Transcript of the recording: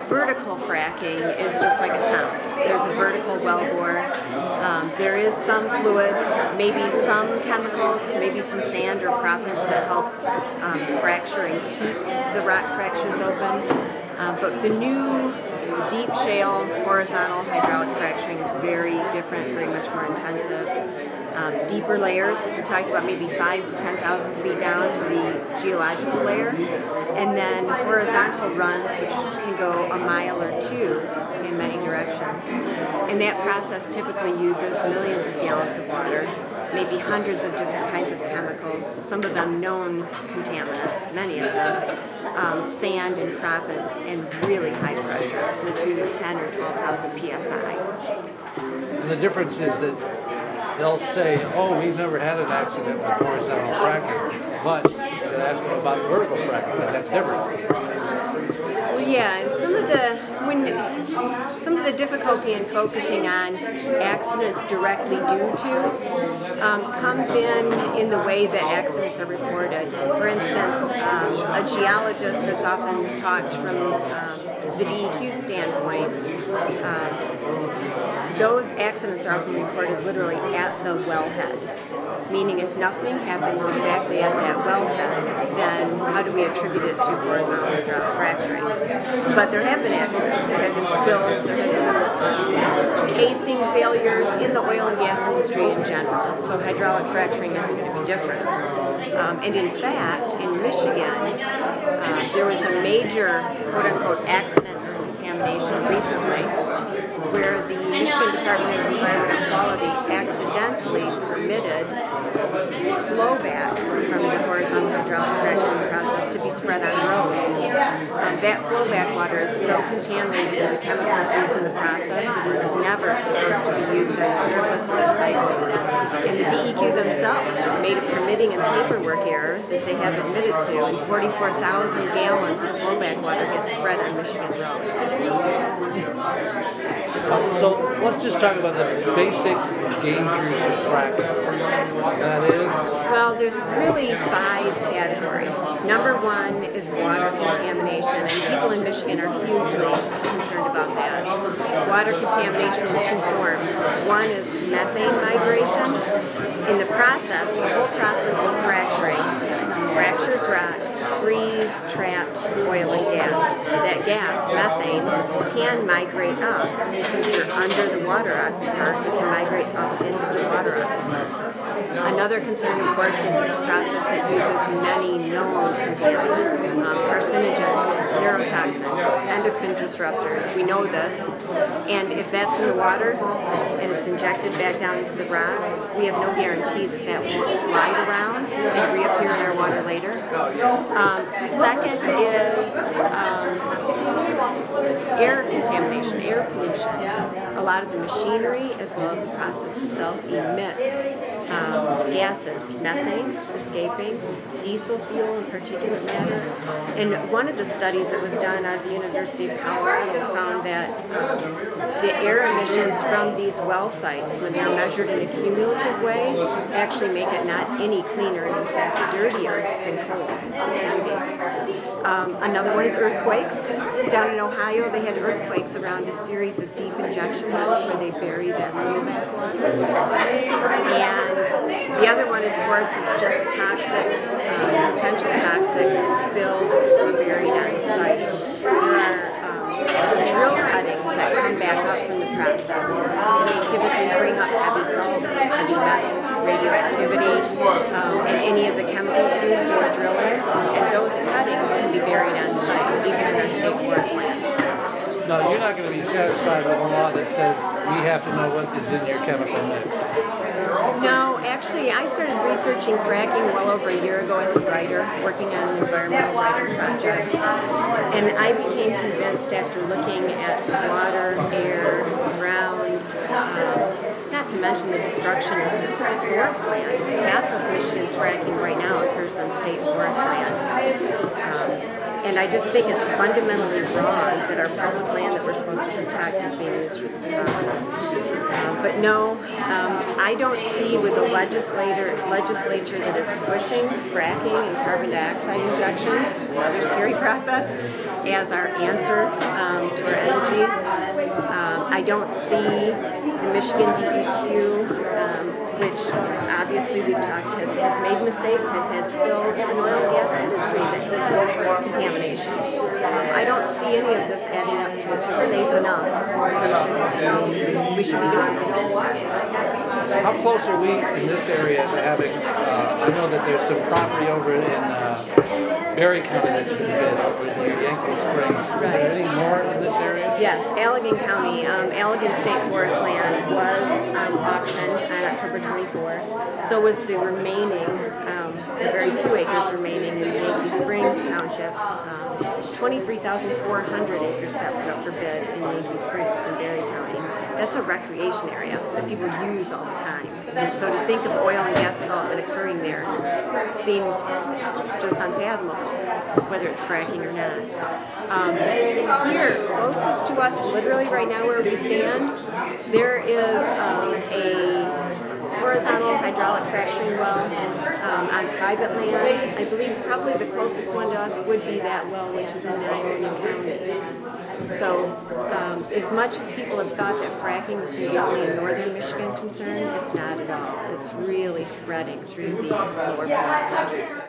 vertical fracking is just like it sounds. There's a vertical wellbore. There is some fluid, maybe some chemicals, maybe some sand or proppants that help fracture and keep the rock fractures open. But the new deep shale horizontal hydraulic fracturing is very different, very much more intensive. Deeper layers, if you're talking about maybe 5,000 to 10,000 feet down to the geological layer, and then horizontal runs, which can go a mile or two in many directions. And that process typically uses millions of gallons of water, maybe hundreds of different kinds of chemicals, some of them known contaminants, many of them, sand and proppants, and really high pressure to the tune of 10 or 12,000 psi. And the difference is that they'll say, oh, we've never had an accident with horizontal fracking, but you can ask them about vertical fracking, but that's different. Well, yeah, and some of the difficulty in focusing on accidents directly due to comes in the way that accidents are reported. For instance, a geologist that's often talked from the DEQ standpoint, those accidents are often reported literally at the wellhead. Meaning if nothing happens exactly at that wellhead, then how do we attribute it to horizontal hydraulic fracturing? But there have been accidents, there have been spills, there have been casing failures in the oil and gas industry in general. So hydraulic fracturing isn't going to be different. And in fact, in Michigan, there was a major quote-unquote accident or contamination recently where the Michigan Department of Environmental Quality accidentally permitted flowback from the horizontal hydraulic fracturing process to be spread on roads. That flowback water is so contaminated with the chemicals used in the process that it is never supposed to be used on the surface or recycled. And the DEQ themselves made a permitting and paperwork error that they have admitted to, and 44,000 gallons of flowback water gets spread on Michigan roads. So let's just talk about the basic dangers of fracking. That is? Well, there's really 5 categories. Number 1 is water contamination, and people in Michigan are hugely concerned about that. Water contamination in 2 forms. One is methane migration. In the process, the whole process of fracturing, fractures rocks, freeze trapped oil and gas. That gas, methane, can migrate up. Since you're under the water aquifer, it can migrate up into the water aquifer. Another concern, of course, is it's a process that uses many known contaminants, carcinogens, neurotoxins, endocrine disruptors. We know this. And if that's in the water and it's injected back down into the rock, we have no guarantee that that won't slide around and reappear in our water later. Second is air contamination, air pollution. A lot of the machinery, as well as the process itself, emits gases, methane escaping, diesel fuel and particulate matter. And one of the studies that was done at the University of Colorado found that the air emissions from these well sites, when they're measured in a cumulative way, actually make it not any cleaner and in fact dirtier than coal. Another one is earthquakes. Down in Ohio, they had earthquakes around a series of deep injection wells where they bury that flowback water. And the other one, of course, is just toxic, potential toxic spilled or buried on site. There are drill cuttings that come back up from the process. They typically bring up heavy salts, heavy metals, radioactivity, and any of the chemicals used in the drilling. And those cuttings can be buried on site, even in our state forest land. No, you're not going to be satisfied with a law that says we have to know what is in your chemical mix. No, actually, I started researching fracking well over a year ago as a writer, working on an environmental writing project. And I became convinced after looking at water, air, ground, not to mention the destruction of the forest land. Half of Michigan's fracking right now occurs on state forest land. And I just think it's fundamentally wrong that our public land that we're supposed to protect is being used for this process. But no, I don't see with the legislature that is pushing fracking and carbon dioxide injection, another scary process, as our answer to our energy. I don't see the Michigan DEQ, which obviously we've talked has made mistakes, has had spills in the oil and gas industry that has contamination. I don't see any of this adding up to safe enough. We should be doing this. How close are we in this area to having, I know that there's some property over in Berry County that's been bid over near Yankee Springs. Is there any more in this area? Yes, Allegan County, Allegan State Forest land was auctioned on October 24th. So was the remaining, the very few acres remaining in Yankee Springs Township. 23,400 acres got put up for bid in Yankee Springs in Berry County. That's a recreation area that people use all the time. And so to think of oil and gas development occurring there seems just unfathomable, whether it's fracking or not. Here, closest to us, literally right now where we stand, there is a horizontal hydraulic fracturing well on private land. I believe probably the closest one to us would be that well, which is in Allegan County. So as much as people have thought that fracking was going to be only a northern Michigan concern, it's not at all. It's really spreading through the lower parts.